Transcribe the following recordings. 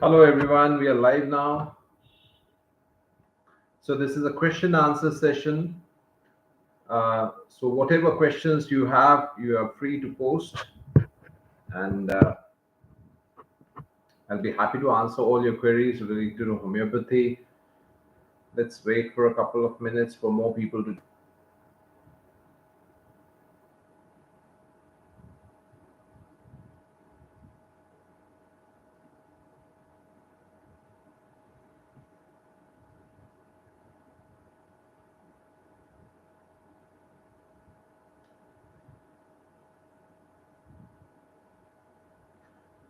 Hello everyone, we are live now. So this is a question answer session. So whatever questions you have, you are free to post, and I'll be happy to answer all your queries related to homeopathy. Let's wait for a couple of minutes for more people to.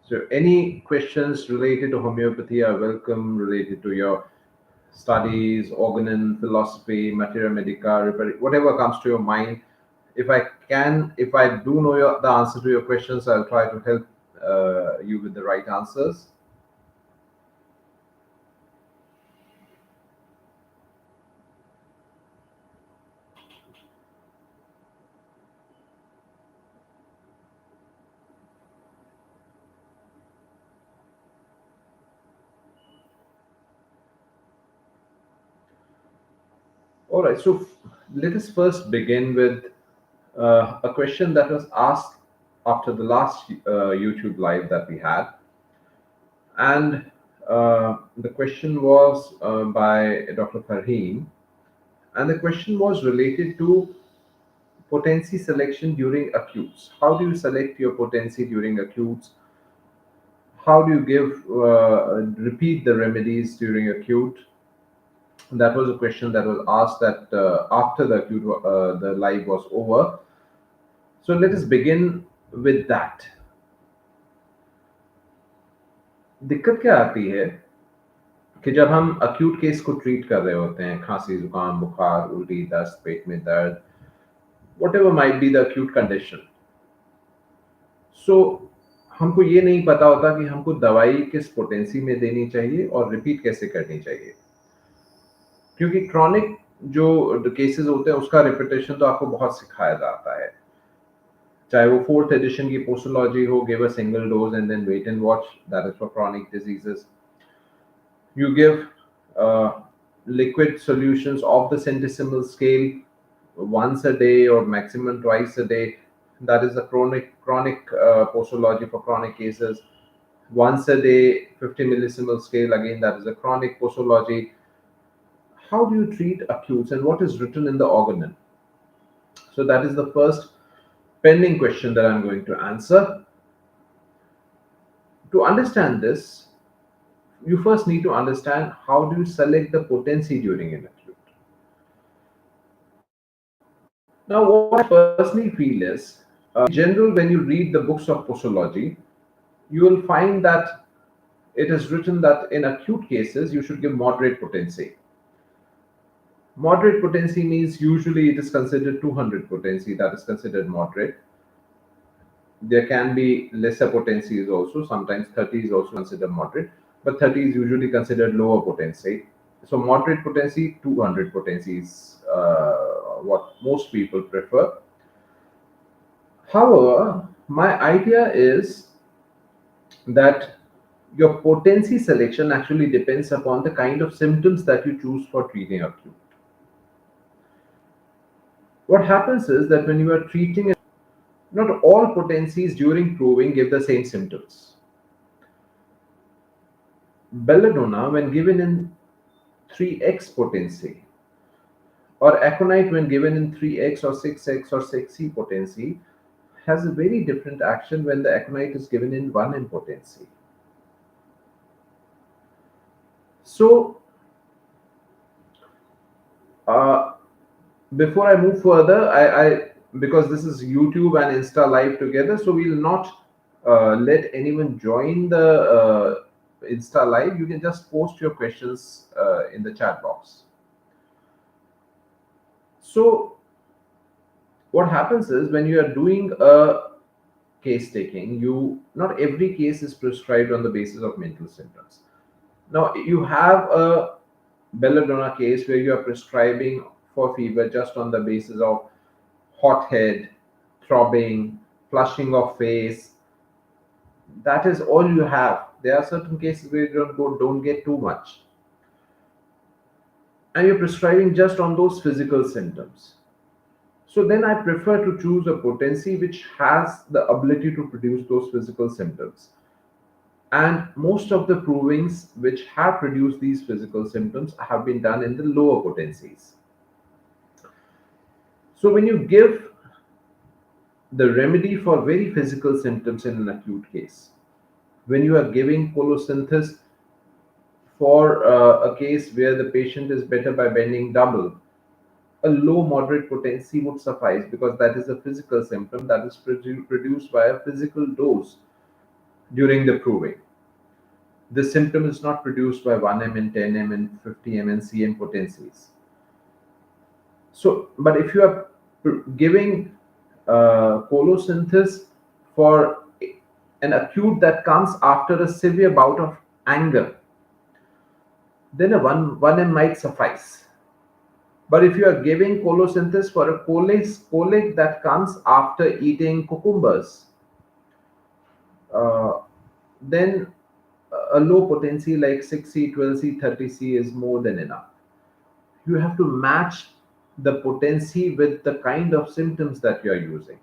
So any questions related to homeopathy are welcome, related to your studies, organon, philosophy, materia medica, whatever comes to your mind. If I do know the answer to your questions, I'll try to help you with the right answers. All right, so let us first begin with a question that was asked after the last YouTube live that we had. And the question was by Dr. Farheen. And the question was related to potency selection during acutes. How do you select your potency during acutes? How do you repeat the remedies during acute? That was a question that was asked that after the live was over. So let us begin with that. दिक्कत क्या आती है कि जब हम acute case को treat कर रहे होते हैं, खांसी जुकाम बुखार उल्टी दस्त पेट में दर्द, whatever might be the acute condition, so हमको ये नहीं पता होता कि हमको दवाई किस पोटेंसी में देनी चाहिए और रिपीट कैसे करनी चाहिए, क्योंकि क्रॉनिक जो केसेस होते हैं उसका रिपीटेशन तो आपको बहुत सिखाया जाता है, चाहे वो फोर्थ एडिशन की पोसोलॉजी हो, give a single dose and then wait and watch, that is for chronic diseases. You give liquid solutions of the centesimal scale once a day or maximum twice a day. That is the chronic posology for chronic cases. Once a day, 50 millisimal scale, again that is a chronic posology. How do you treat acutes and what is written in the organon? So that is the first pending question that I'm going to answer. To understand this, you first need to understand how do you select the potency during an acute. Now, what I personally feel is, in general, when you read the books of posology, you will find that it is written that in acute cases, you should give moderate potency. Moderate potency means usually it is considered 200 potency, that is considered moderate. There can be lesser potencies also, sometimes 30 is also considered moderate, but 30 is usually considered lower potency. So moderate potency, 200 potency is what most people prefer. However, my idea is that your potency selection actually depends upon the kind of symptoms that you choose for treating acute. What happens is that when you are treating, not all potencies during proving give the same symptoms. Belladonna, when given in 3x potency, or aconite when given in 3x or 6x or 6c potency, has a very different action when the aconite is given in 1n potency. So, before I move further, I because this is YouTube and Insta live together, so we'll not let anyone join the Insta live. You can just post your questions in the chat box. So, what happens is when you are doing a case taking, not every case is prescribed on the basis of mental symptoms. Now, you have a belladonna case where you are prescribing for fever just on the basis of hot head, throbbing, flushing of face. That is all you have. There are certain cases where you don't get too much, and you're prescribing just on those physical symptoms. So then I prefer to choose a potency which has the ability to produce those physical symptoms. And most of the provings which have produced these physical symptoms have been done in the lower potencies. So when you give the remedy for very physical symptoms in an acute case, when you are giving polosynthesis for a case where the patient is better by bending double, a low moderate potency would suffice, because that is a physical symptom that is produced by a physical dose during the proving. The symptom is not produced by 1 mn, 10 mn, 50 mn cm potencies. So, but if you are giving polosynthesis for an acute that comes after a severe bout of anger, then a 1 m might suffice. But if you are giving polosynthesis for a colic that comes after eating cucumbers, then a low potency like 6C, 12C, 30C is more than enough. You have to match the potency with the kind of symptoms that you are using.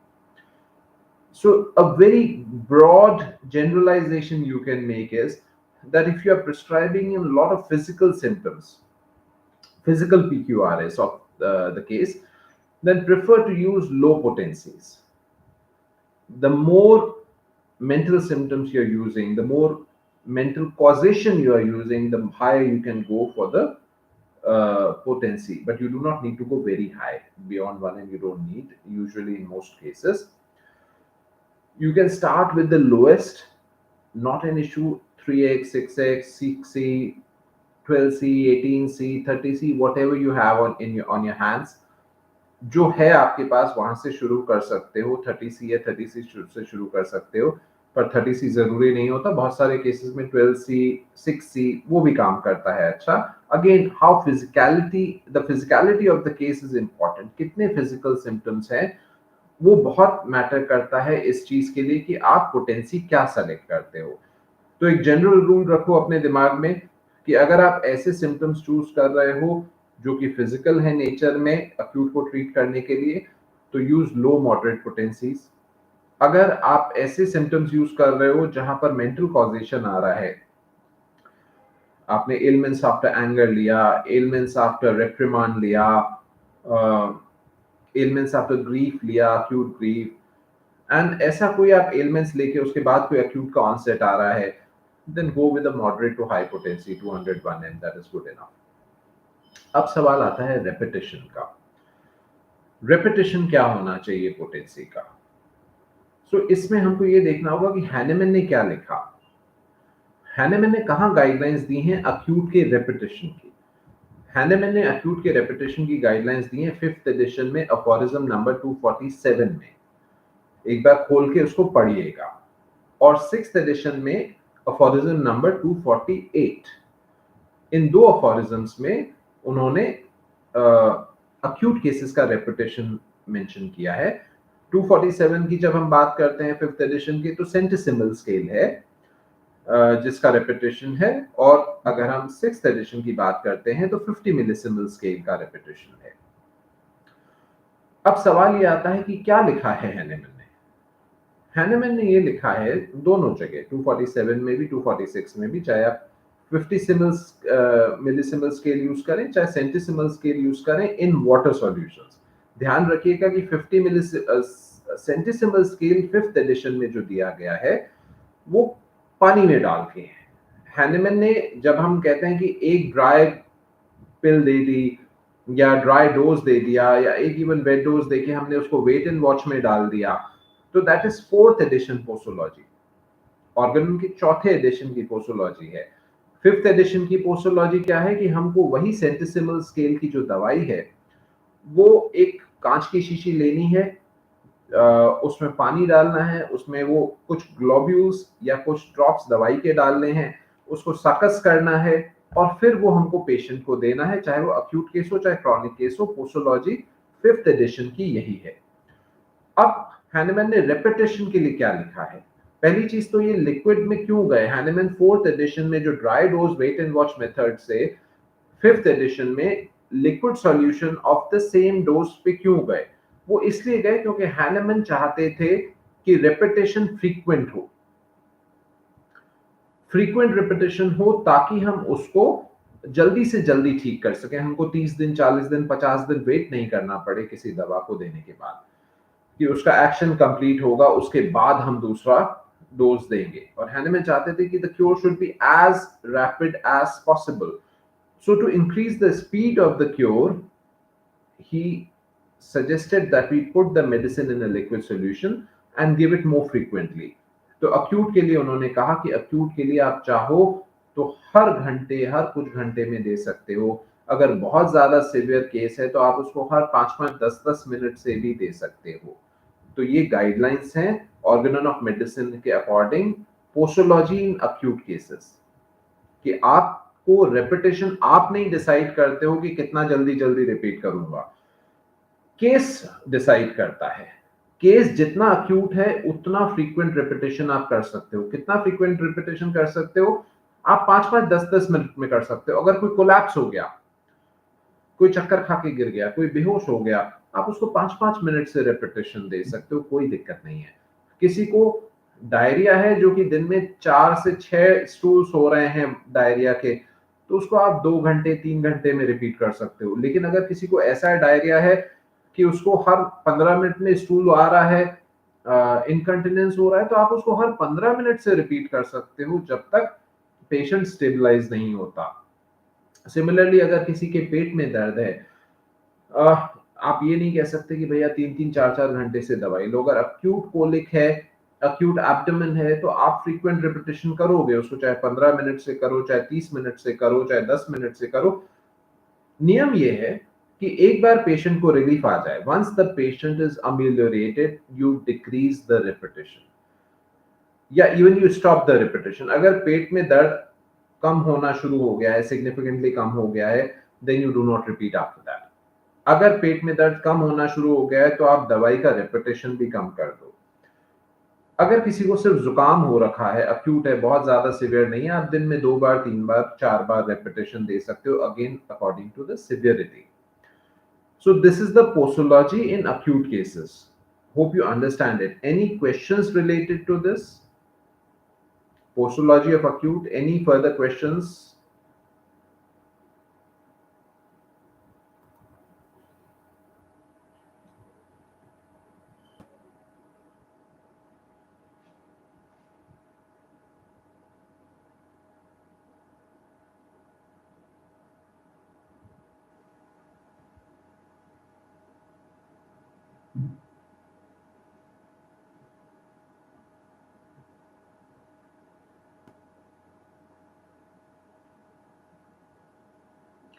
So a very broad generalization you can make is that if you are prescribing a lot of physical symptoms, physical PQRS of the case, then prefer to use low potencies. The more mental symptoms you're using, the more mental causation you are using, the higher you can go for the potency. But you do not need to go very high. Beyond 1 and you don't need, usually in most cases. You can start with the lowest, not an issue, 3x, 6x, 6C, 12C, 18C, 30C, whatever you have on your hands. जो है आपके पास वहां से शुरू कर सकते हो, 30C या 30C से शुरू कर सकते हो, पर 30C जरूरी नहीं होता. बहुत सारे केसेस में 12C, 6C वो भी काम करता है. अच्छा, again how the physicality of the case is important. कितने फिजिकल सिम्टम्स हैं वो बहुत मैटर करता है इस चीज के लिए कि आप पोटेंसी क्या सेलेक्ट करते हो. तो एक जनरल रूल रखो अपने दिमाग में कि अगर आप ऐसे सिम्टम्स चूज कर रहे हो जो कि फिजिकल है नेचर में एक्यूट को ट्रीट करने के लिए, तो यूज लो मॉडरेट पोटेंसीज. अगर आप ऐसे सिम्टम्स यूज कर रहे हो जहां पर मेंटल कॉजेशन आ रहा है, आपने एलिमेंट्स आफ्टर एंगर लिया, एलिमेंट्स आफ्टर रेप्रिमांड लिया, एलिमेंट्स आफ्टर ग्रीफ लिया, एक्यूट ग्रीफ, एंड ऐसा कोई आप एलिमेंट्स लेके उसके बाद कोई एक्यूट का ऑनसेट आ रहा है, then go with a moderate to high potency 201 m, that is good enough. अब सवाल आता है रेपिटेशन का. रेपिटेशन क्या होना चाहिए पोटेंसी का? सो इसमें हमको ये देखना होगा कि हैनेमन ने क्या लिखा. हैनेमन ने कहां गाइडलाइंस दी हैं एक्यूट के रेपिटेशन की. हैनेमन ने एक्यूट के रेपिटेशन की गाइडलाइंस दी हैं 5th एडिशन में, अफोरिज्म नंबर 247 में. एक बार खोल के उसको पढ़िएगा. और 6th एडिशन में अफोरिज्म नंबर 248. इन दो अफोरिज्म्स में उन्होंने एक्यूट केसेस का रेपिटेशन मेंशन किया है. 247 की जब हम बात करते हैं 5th एडिशन की, तो सेंटिसिमल स्केल है जिसका रेपिटेशन है, और अगर हम 6th एडिशन की बात करते हैं तो 50 मिलीसिमल स्केल का रेपिटेशन है. अब सवाल ये आता है कि क्या लिखा है हैनेमन ने. हैनेमन ने ये लिखा है दोनों जगह, 247 में भी 246 में भी, चाहे आप 50 मिलीसिमल स्केल यूज करें चाहे सेंटिसिमल स्केल यूज करें, इन वाटर सॉल्यूशंस. ध्यान रखिएगा कि 50 सेंटिसिमल स्केल 5th एडिशन में जो दिया गया है वो पानी में डाल के है. हैनेमन ने, जब हम कहते हैं कि एक ड्राई पिल दे दी या ड्राई डोज दे दिया या एक इवन वेट डोज देके हमने उसको वेट एंड वॉच में डाल दिया, तो that is 4th addition posology. ऑर्गेनम की 4थे एडिशन की पोसोलॉजी है. 5th एडिशन की पोसोलॉजी क्या है कि हमको वही सेंटिसिमल स्केल की जो दवाई है वो एक कांच की शीशी लेनी है, उसमें पानी डालना है, उसमें वो कुछ ग्लोब्यूल्स या कुछ ड्रॉप्स दवाई के डालने हैं, उसको सकस करना है और फिर वो हमको पेशेंट को देना है, चाहे वो एक्यूट केस हो चाहे क्रॉनिक केस हो. पोसोलॉजी 5th एडिशन की यही है. अब हैनेमन ने रेपिटेशन के लिए क्या लिखा है. पहली चीज तो ये लिक्विड में क्यों गए, हैनेमन फोर्थ एडिशन में जो dry dose wait and watch method से फिफ्थ एडिशन में liquid solution of the same dose पे क्यों गए? वो इसलिए गए क्योंकि हैनेमन चाहते थे कि रेपिटेशन फ्रीक्वेंट रेपिटेशन हो ताकि हम उसको जल्दी से जल्दी ठीक कर सकें, हमको 30 दिन 40 दिन 50 दिन वेट नहीं करना पड़े किसी दवा को देने के बाद, कि उसका एक्शन कंप्लीट होगा उसके बाद हम दूसरा डोज देंगे। और हैनेमन चाहते थे कि the cure should be as rapid as possible. So to increase the speed of the cure he suggested that we put the medicine in a liquid solution and give it more frequently। तो acute के लिए उन्होंने कहा कि acute के लिए आप चाहो तो हर घंटे हर कुछ घंटे में दे सकते हो, अगर बहुत ज्यादा सिवियर केस है तो आप उसको हर 5-5 10-10 मिनट से भी दे सकते हो। तो ये गाइडलाइंस हैं ऑर्गेनन ऑफ मेडिसिन के अकॉर्डिंग पोसोलॉजी इन अक्यूट केसेस, कि आपको रेपिटेशन आप नहीं डिसाइड करते हो कि कितना जल्दी जल्दी रिपीट करूंगा, केस डिसाइड करता है। केस जितना अक्यूट है उतना फ्रीक्वेंट रिपीटेशन आप कर सकते हो। कितना फ्रीक्वेंट रिपीटेशन कर सकते हो? आप 5-5 10-10 मिनट में कर सकते हो। अगर कोई कोलैप्स हो गया, कोई चक्कर खा के गिर गया, कोई बेहोश हो गया, आप उसको 5-5 मिनट से रिपीटेशन दे सकते हो, कोई दिक्कत नहीं है। किसी को डायरिया है जो कि दिन में 4 से 6 स्टूल्स हो रहे हैं डायरिया के, तो उसको आप 2 घंटे 3 घंटे में रिपीट कर सकते हो। लेकिन अगर किसी को ऐसा डायरिया है कि उसको हर 15 मिनट में स्टूल आ रहा है, इनकंटिनेंस हो रहा है, तो आप उसको हर 15 मिनट से रिपीट कर सकते हो जब तक पेशेंट स्टेबलाइज नहीं होता। सिमिलरली अगर किसी के पेट में दर्द है, आप ये नहीं कह सकते कि भैया 3-3 4-4 घंटे से दवाई लो। अगर अक्यूट कोलिक है, अक्यूट एब्डोमेन है, तो आप फ्रीक्वेंट रिपीटेशन करोगे उसको, चाहे 15 मिनट से करो, चाहे 30 मिनट से करो, चाहे 10 मिनट से करो। नियम ये है कि एक बार पेशेंट को रिलीफ आ जाए, once the patient is ameliorated you decrease the repetition या even you stop the repetition. अगर पेट में दर्द कम होना शुरू हो गया है, सिग्निफिकेंटली कम हो गया है, then you do not repeat after that. अगर पेट में दर्द कम होना शुरू हो गया है तो आप दवाई का रिपीटेशन भी कम कर दो। अगर किसी को सिर्फ जुकाम हो रखा है, अक्यूट है, बहुत ज्यादा सिवियर नहीं है, आप दिन में 2 बार 3 बार 4 बार रिपीटेशन दे सकते हो, again according to the severity. So this is the posology in acute cases. Hope you understand it. Any questions related to this? Posology of acute. Any further questions?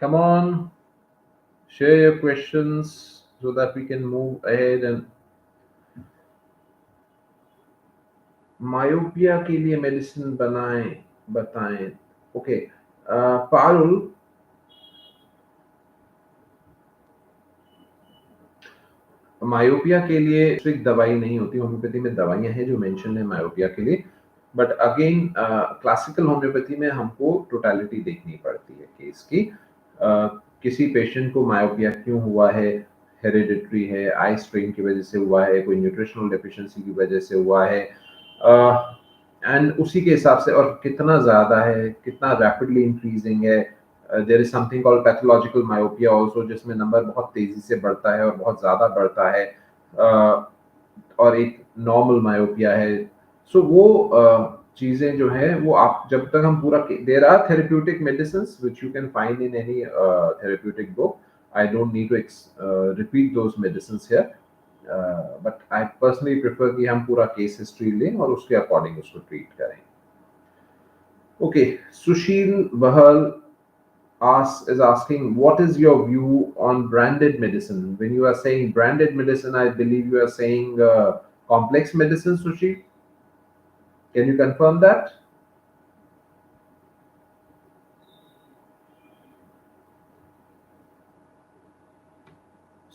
Come on, share your questions so that we can move ahead। And myopia के लिए medicine बताएं। Okay, Parul, myopia के लिए strict दवाई नहीं होती, homeopathy में दवाइयां हैं जो मेंशन है मायोपिया के लिए, बट अगेन क्लासिकल होम्योपैथी में हमको टोटलिटी देखनी पड़ती है केस की। किसी पेशेंट को मायोपिया क्यों हुआ है, हेरिडिटरी है, आई स्ट्रेन की वजह से हुआ है, कोई न्यूट्रिशनल डेफिशिएंसी की वजह से हुआ है, एंड उसी के हिसाब से, और कितना ज्यादा है, कितना रैपिडली इंक्रीजिंग है। There is something called pathological myopia also, जिसमें नंबर बहुत तेजी से बढ़ता है और बहुत ज्यादा बढ़ता है, और एक नॉर्मल मायोपिया है। सो वो चीजें जो है वो आप जब तक हम पूरा, there are therapeutic medicines which you can find in any therapeutic book. I don't need to repeat those medicines here, but I personally prefer कि हम पूरा केस हिस्ट्री लें और उसके अकॉर्डिंग उसको ट्रीट करें। Okay, Sushil Bahl is asking, what is your view on branded medicine? When you are saying branded medicine, I believe you are saying complex medicine, Sushi. Can you confirm that?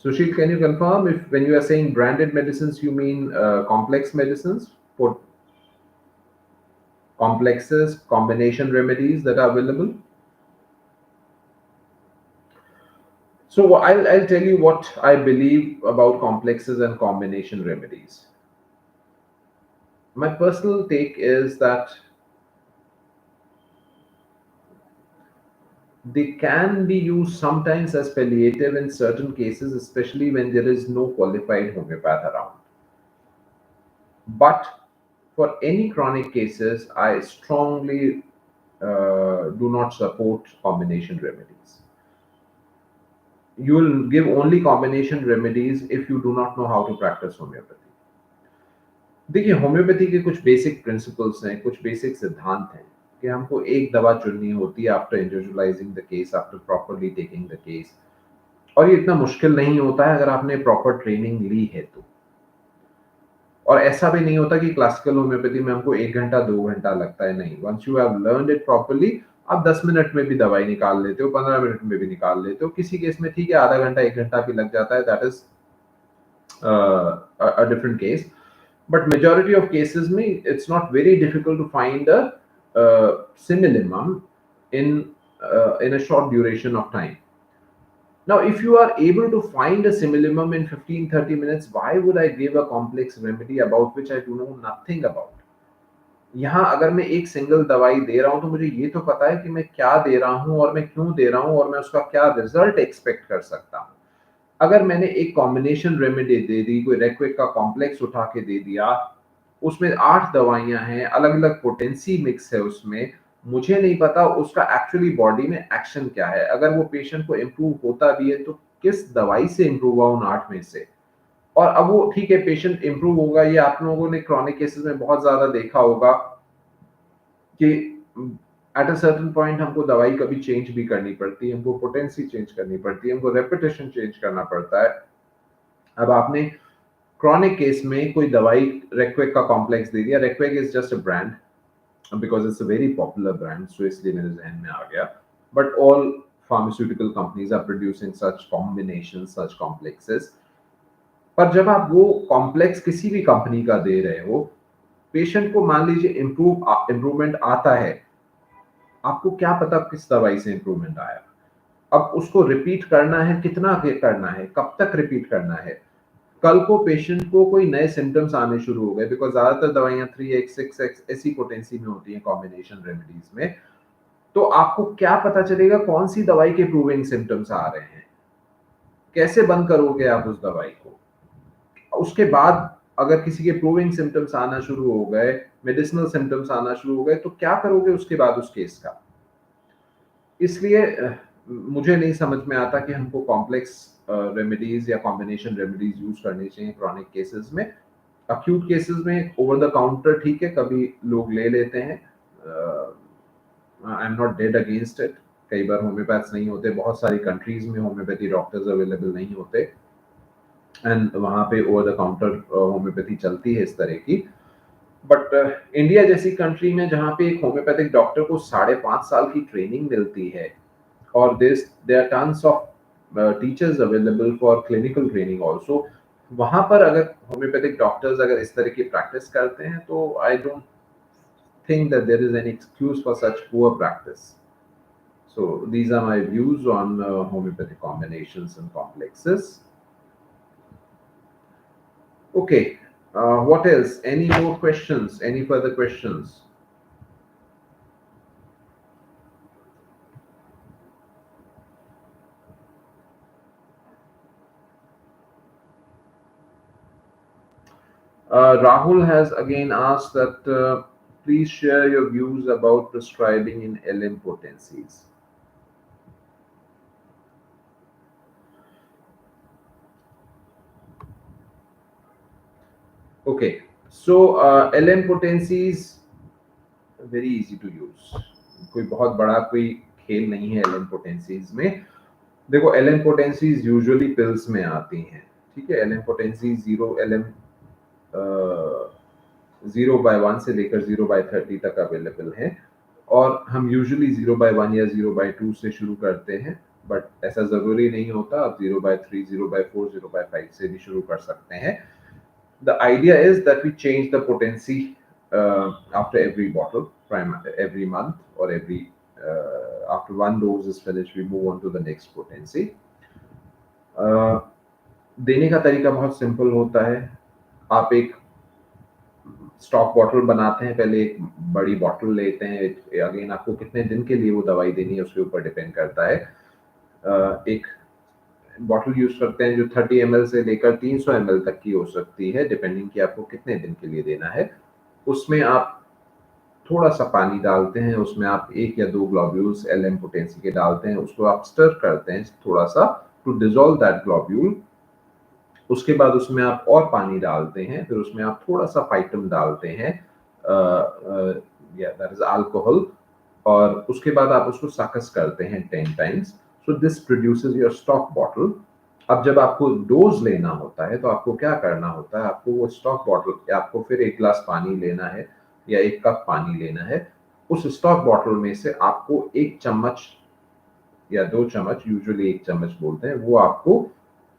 Sushil, can you confirm if when you are saying branded medicines, you mean complex medicines? For complexes, combination remedies that are available. So I'll tell you what I believe about complexes and combination remedies. My personal take is that they can be used sometimes as palliative in certain cases, especially when there is no qualified homeopath around. But for any chronic cases, I strongly do not support combination remedies. You will give only combination remedies if you do not know how to practice homeopathy. देखिए, homeopathy के कुछ basic principles हैं, कुछ basic सिद्धांत हैं कि हमको एक दवा चुननी होती है after individualising the case, after properly taking the case. और ये इतना मुश्किल नहीं होता है अगर आपने प्रॉपर ट्रेनिंग ली है तो। और ऐसा भी नहीं होता कि क्लासिकल होम्योपैथी में हमको 1 घंटा 2 घंटा लगता है, नहीं। Once you have learned it properly, आप 10 मिनट में भी दवाई निकाल लेते हो, 15 मिनट में भी निकाल लेते हो। किसी केस में ठीक है, आधा घंटा 1 घंटा भी लग जाता है, that is a different case. But majority of cases में it's not very difficult to find a simillimum in a short duration of time. Now, if you are able to find a simillimum in 15-30 minutes, why would I give a complex remedy about which I do know nothing about? यहाँ अगर मैं एक single दवाई दे रहा हूँ तो मुझे ये तो पता है कि मैं क्या दे रहा हूँ और मैं क्यों दे रहा हूँ और मैं उसका क्या रिजल्ट एक्सपेक्ट कर सकता हूँ। अगर मैंने एक कॉम्बिनेशन रेमेडी दे दी, कोई रेक्विक का कॉम्प्लेक्स उठा के दे दिया, उसमें 8 दवाइयां हैं, अलग-अलग पोटेंसी मिक्स है उसमें, मुझे नहीं पता उसका एक्चुअली बॉडी में एक्शन क्या है। अगर वो पेशेंट को इम्प्रूव होता भी है तो किस दवाई से इम्प्रूव हुआ उन 8 में से। और अब वो ठीक है, पेशेंट इम्प्रूव होगा, ये आप लोगों ने क्रॉनिक केसेस में बहुत ज़्यादा देखा होगा कि एट अ सर्टेन पॉइंट हमको दवाई कभी चेंज भी करनी पड़ती है, हमको पोटेंसी चेंज करनी पड़ती है, हमको रेपिटेशन चेंज करना पड़ता है। अब आपने क्रॉनिक केस में कोई दवाई रेक्वेक का कॉम्प्लेक्स दे दिया, रेक्वेक is just a brand because it's a very popular brand, so इसलिए मेरे जहन में आ गया। But all pharmaceutical companies are producing such combination, such complexes. पर जब आप वो कॉम्प्लेक्स किसी भी कंपनी का दे रहे हो, पेशेंट को मान लीजिए इम्प्रूवमेंट आता है, आपको क्या पता किस दवाई से इम्प्रूवमेंट आया। अब उसको रिपीट करना है, कितना करना है, कब तक रिपीट करना है। कल को पेशेंट को कोई नए सिम्टम्स आने शुरू हो गए, बिकॉज ज्यादातर दवाइयां 3x 6x ऐसी पोटेंसी में होती हैं कॉम्बिनेशन रेमेडीज में, तो आपको क्या पता चलेगा कौन सी दवाई के प्रूविंग सिम्टम्स आ रहे हैं, कैसे बंद करोगे आप उस दवाई को। उसके बाद अगर किसी के प्रूविंग सिम्टम्स आना शुरू हो गए, मेडिसिनल सिम्टम्स आना शुरू हो गए, तो क्या करोगे उसके बाद उस केस का। इसलिए मुझे नहीं समझ में आता कि हमको कॉम्प्लेक्स रेमेडीज या कॉम्बिनेशन रेमेडीज यूज करनी चाहिए क्रॉनिक केसेस में। अक्यूट केसेस में ओवर द काउंटर ठीक है, कभी लोग ले लेते हैं, I am not dead against it. कई बार होम्योपैथ्स नहीं होते, बहुत सारी कंट्रीज में होम्योपैथी डॉक्टर्स अवेलेबल नहीं होते एंड वहाँ पे ओवर द काउंटर होम्योपैथी चलती है इस तरह की। बट इंडिया जैसी कंट्री में जहाँ पे एक होम्योपैथिक डॉक्टर को 5.5 साल की ट्रेनिंग मिलती है और there are tons of teachers available for clinical training also, वहाँ पर अगर होम्योपैथिक डॉक्टर्स अगर इस तरह की प्रैक्टिस करते हैं तो I don't think that there is any excuse for such poor practice. So these are my views on homeopathic combinations and complexes. Okay, what else? Any more questions? Any further questions? Rahul has again asked that please share your views about prescribing in LM potencies. Okay, so LM potencies very easy to use. कोई बहुत बड़ा कोई खेल नहीं है LM potencies में। देखो, LM potencies usually pills में आती हैं, ठीक है। LM potencies 0/1 से लेकर 0/30 तक अवेलेबल है और हम यूजुअली 0/1 या 0/2 से शुरू करते हैं, बट ऐसा जरूरी नहीं होता। आप 0/3, 0/4, 0/5 से भी शुरू कर सकते हैं। The idea is that we change the potency after every bottle, every month, or every after one dose is finished, we move on to the next potency. Uh, देने का तरीका बहुत सिंपल होता है. आप एक स्टॉक बॉटल बनाते हैं, पहले एक बड़ी बॉटल लेते हैं. अगेन आपको कितने दिन के लिए वो दवाई देनी है उसके ऊपर डिपेंड करता है. एक बॉटल यूज करते हैं जो 30 ml से लेकर 300 ml तक की हो सकती है, डिपेंडिंग कि आपको कितने दिन के लिए देना है. उसमें आप थोड़ा सा पानी डालते हैं, उसमें आप 1 या 2 ग्लोब्यूल्स LM पोटेंसी के डालते हैं, उसको आप स्टर करते हैं थोड़ा सा टू डिजोल्व दैट ग्लोब्यूल. उसके बाद उसमें आप और पानी डालते हैं, फिर उसमें आप थोड़ा सा फाइटम डालते हैं, दैट इज अल्कोहल, और उसके बाद आप उसको सकस करते हैं 10 times. So this produces your stock bottle. अब जब आपको डोज लेना होता है तो आपको क्या करना होता है, आपको वो स्टॉक बॉटल, आपको फिर 1 ग्लास पानी लेना है या 1 कप पानी लेना है. उस स्टॉक बॉटल में से आपको 1 चम्मच या 2 चम्मच, यूजुअली 1 चम्मच बोलते हैं, वो आपको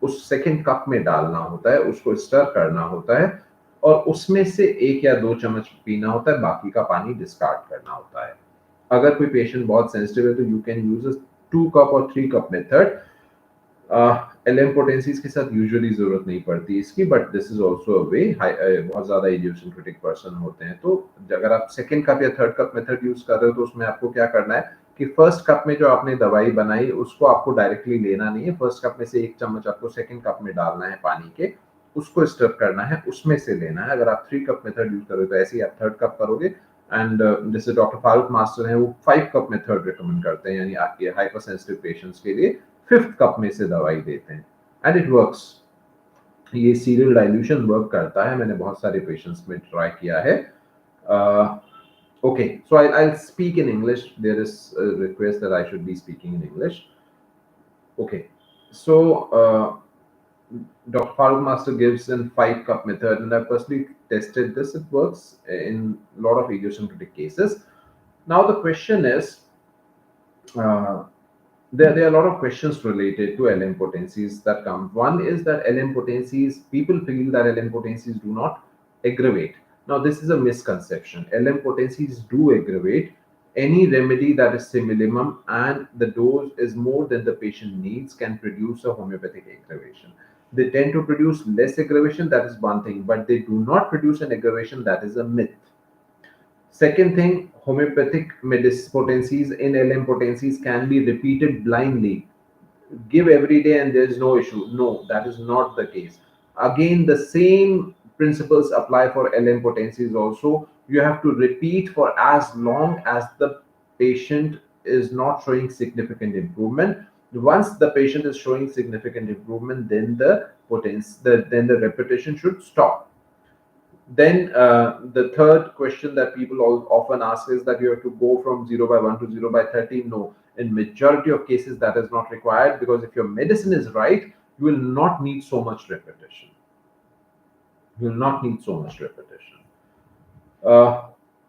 उस सेकेंड कप में डालना होता है, उसको स्टर करना होता है, और उसमें से 1 या 2 चम्मच पीना होता है, बाकी का पानी डिस्कार्ड करना होता है. अगर कोई पेशेंट बहुत सेंसिटिव है तो यू कैन यूज 2 कप और 3 कप मेथड. LM पोटेंसीज के साथ यूजुअली जरूरत नहीं पड़ती इसकी, but this is also a way. बहुत ज्यादा इडियोसिंक्रेटिक पर्सन होते हैं, तो अगर आप सेकेंड कप या थर्ड कप मेथड यूज कर रहे हो तो उसमें आपको क्या करना है कि फर्स्ट कप में जो आपने दवाई बनाई उसको आपको डायरेक्टली लेना नहीं है. फर्स्ट कप में से 1 चम्मच आपको सेकेंड कप में डालना है पानी के, उसको स्टर करना है, उसमें से लेना है. अगर आप 3 कप मेथड यूज करोगे तो ऐसे ही आप थर्ड कप करोगे. एंड जैसे डॉक्टर फारूक मास्टर हैं, वो 5 कप मेथड रिकमेंड करते हैं, यानी आपके हाइपर सेंसिटिव पेशेंट्स के लिए 5th कप में से दवाई देते हैं, एंड इट वर्क्स. ये सीरियल डाइल्यूशन वर्क करता है, मैंने बहुत सारे पेशेंट्स में ट्राई किया है. Okay, so I'll speak in English. There is a request that I should be speaking in English. Okay, so Dr. Farooq Master gives in 5 cup method, and I personally tested this. It works in a lot of idiosyncratic cases. Now the question is, uh, there are a lot of questions related to LM potencies that come. One is that LM potencies, people feel that LM potencies do not aggravate. Now, this is a misconception. LM potencies do aggravate. Any remedy that is similimum and the dose is more than the patient needs can produce a homeopathic aggravation. They tend to produce less aggravation, that is one thing, but they do not produce an aggravation, that is a myth. Second thing, homeopathic potencies in LM potencies can be repeated blindly. Give every day and there is no issue. No, that is not the case. Again, the same principles apply for LM potencies also. You have to repeat for as long as the patient is not showing significant improvement. Once the patient is showing significant improvement, then then the repetition should stop. Then the third question that people often ask is that you have to go from 0/1 to 0/30. No, in majority of cases that is not required, because if your medicine is right, you will not need so much repetition. You will not need so much repetition. Uh,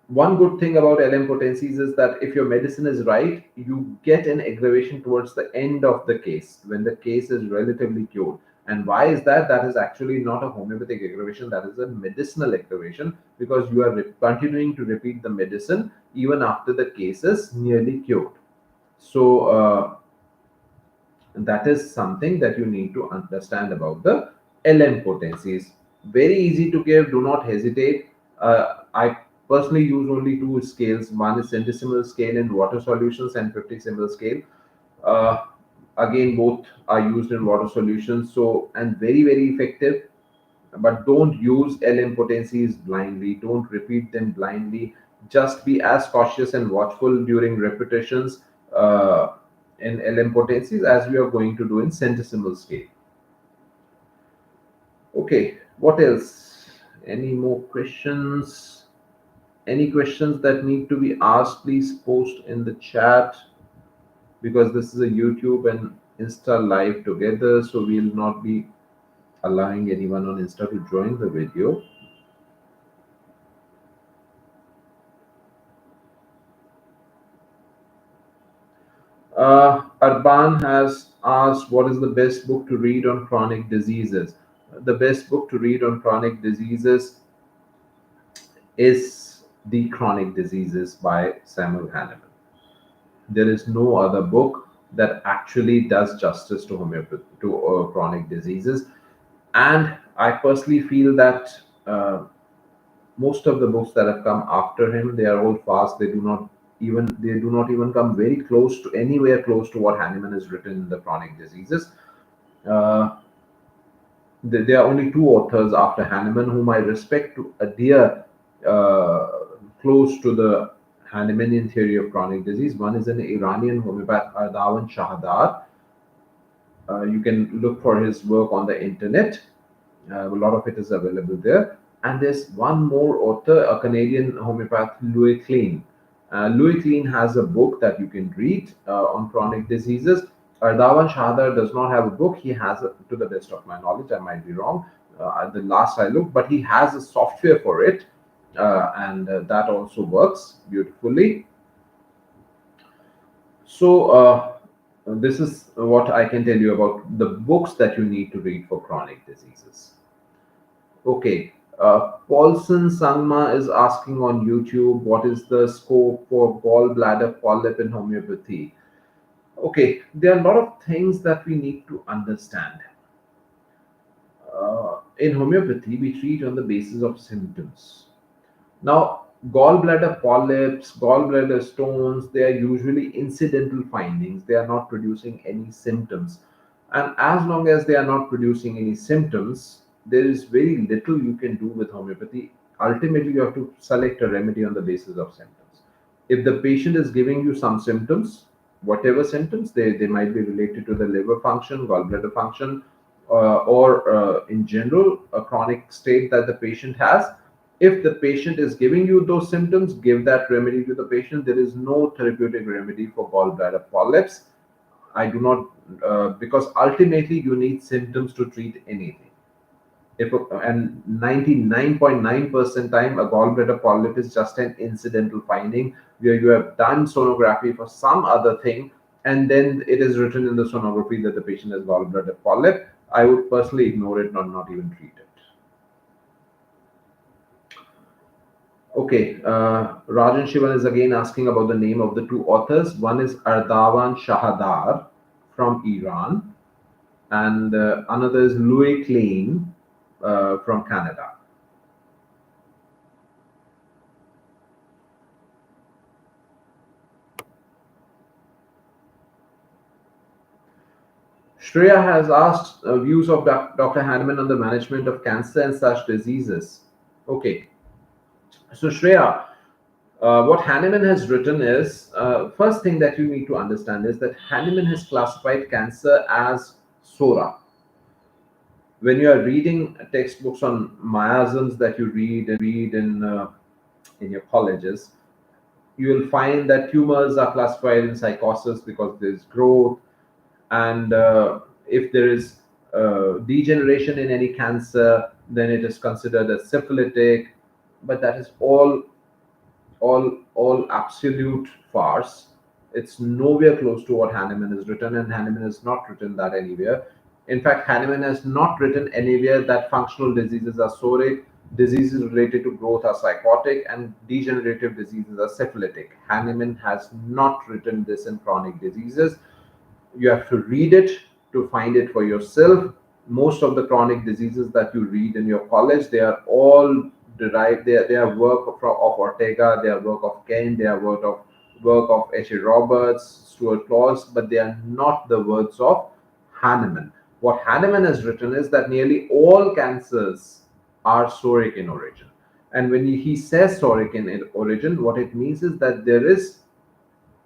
One good thing about LM potencies is that if your medicine is right, you get an aggravation towards the end of the case when the case is relatively cured. And why is that? That is actually not a homeopathic aggravation, that is a medicinal aggravation, because you are continuing to repeat the medicine even after the case is nearly cured. So, that is something that you need to understand about the LM potencies. Very easy to give, do not hesitate. I personally use only 2 scales. One is centesimal scale in water solutions and 50-symbol scale. Uh, Again, both are used in water solutions, so, and very, very effective. But don't use LM potencies blindly, don't repeat them blindly. Just be as cautious and watchful during repetitions in LM potencies as we are going to do in centesimal scale. Okay, what else? Any more questions? Any questions that need to be asked, please post in the chat, because this is a YouTube and Insta live together, so we'll not be allowing anyone on Insta to join the video. Arban has asked, what is the best book to read on chronic diseases? The best book to read on chronic diseases is The Chronic Diseases by Samuel Hahnemann. There is no other book that actually does justice to homeopathy, to chronic diseases. And I personally feel that most of the books that have come after him, they are all fast. They do not even come very close to anywhere close to what Hahnemann has written in the chronic diseases. Uh, there are only two authors after Hahnemann whom I respect to adhere uh, close to the Hahnemannian theory of chronic disease. One is an Iranian homeopath, Ardawan Shahdar. You can look for his work on the internet. A lot of it is available there. And there's one more author, a Canadian homeopath, Louis Klein. Louis Klein has a book that you can read on chronic diseases. Ardawan Shahadar does not have a book. He has, to the best of my knowledge, I might be wrong, at the last I looked, but he has a software for it, and that also works beautifully. So, this is what I can tell you about the books that you need to read for chronic diseases. Okay. Paulson Sangma is asking on YouTube, what is the scope for gallbladder polyp in homeopathy? Okay, there are a lot of things that we need to understand. In homeopathy, we treat on the basis of symptoms. Now, gallbladder polyps, gallbladder stones, they are usually incidental findings. They are not producing any symptoms. And as long as they are not producing any symptoms, there is very little you can do with homeopathy. Ultimately, you have to select a remedy on the basis of symptoms. If the patient is giving you some symptoms, whatever symptoms, they might be related to the liver function, gallbladder function, or in general, a chronic state that the patient has. If the patient is giving you those symptoms, give that remedy to the patient. There is no therapeutic remedy for gallbladder polyps. I do not, because ultimately you need symptoms to treat anything. And 99.9% time, a gallbladder polyp is just an incidental finding where you have done sonography for some other thing, and then it is written in the sonography that the patient has gallbladder polyp. I would personally ignore it, not even treat it. Okay, Rajan Shivan is again asking about the name of the two authors. One is Ardawan Shahadar from Iran, and another is Louis Klein from Canada. Shreya has asked views of Dr. Hahnemann on the management of cancer and such diseases. Okay, so Shreya, what Hahnemann has written is, first thing that you need to understand is that Hahnemann has classified cancer as SORA. When you are reading textbooks on miasms that you read in your colleges, you will find that tumors are classified in psychosis because there's growth, and if there is degeneration in any cancer, then it is considered as syphilitic. But that is all absolute farce. It's nowhere close to what Hahnemann has written, and Hahnemann has not written that anywhere. In fact, Hahnemann has not written anywhere that functional diseases are soric, diseases related to growth are psychotic, and degenerative diseases are syphilitic. Hahnemann has not written this in chronic diseases. You have to read it to find it for yourself. Most of the chronic diseases that you read in your college, they are all derived. They are work of Ortega, they are work of Kent, they are work of H. A. Roberts, Stuart Claus, but they are not the words of Hahnemann. What Hahnemann has written is that nearly all cancers are soric in origin. And when he says soric in origin, what it means is that there is,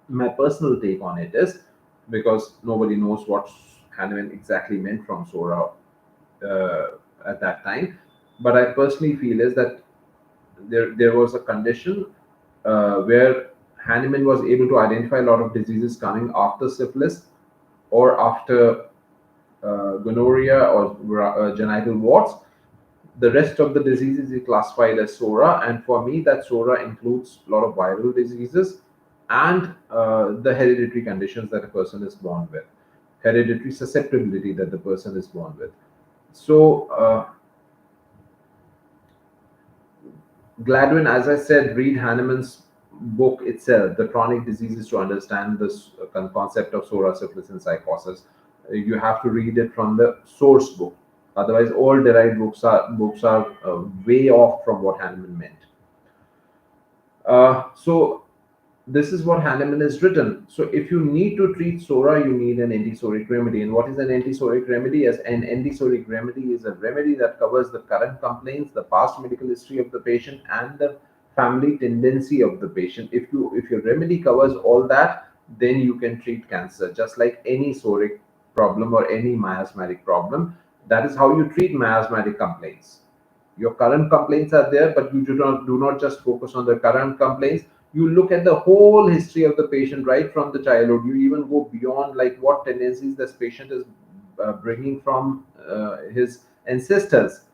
my personal take on it is, because nobody knows what Hahnemann exactly meant from Sora uh, at that time, but I personally feel is that there was a condition where Hahnemann was able to identify a lot of diseases coming after syphilis or after gonorrhea or genital warts. The rest of the diseases is classified as SORA, and for me, that SORA includes a lot of viral diseases and the hereditary conditions that a person is born with, hereditary susceptibility that the person is born with. So, Gladwin, as I said, read Hahnemann's book itself, The Chronic Diseases, to understand this concept of psoriasis, syphilis, and psychosis. You have to read it from the source book. Otherwise, all derived books are way off from what Hahnemann meant. So this is what Hahnemann has written. So if you need to treat psora, you need an anti-psoric remedy. And what is an anti-psoric remedy? As an anti-psoric remedy is a remedy that covers the current complaints, the past medical history of the patient, and the family tendency of the patient. If your remedy covers all that, then you can treat cancer, just like any psoric problem or any miasmatic problem. That is how you treat miasmatic complaints. Your current complaints are there, but you do not just focus on the current complaints. You look at the whole history of the patient right from the childhood. You even go beyond, like what tendencies this patient is bringing from his ancestors,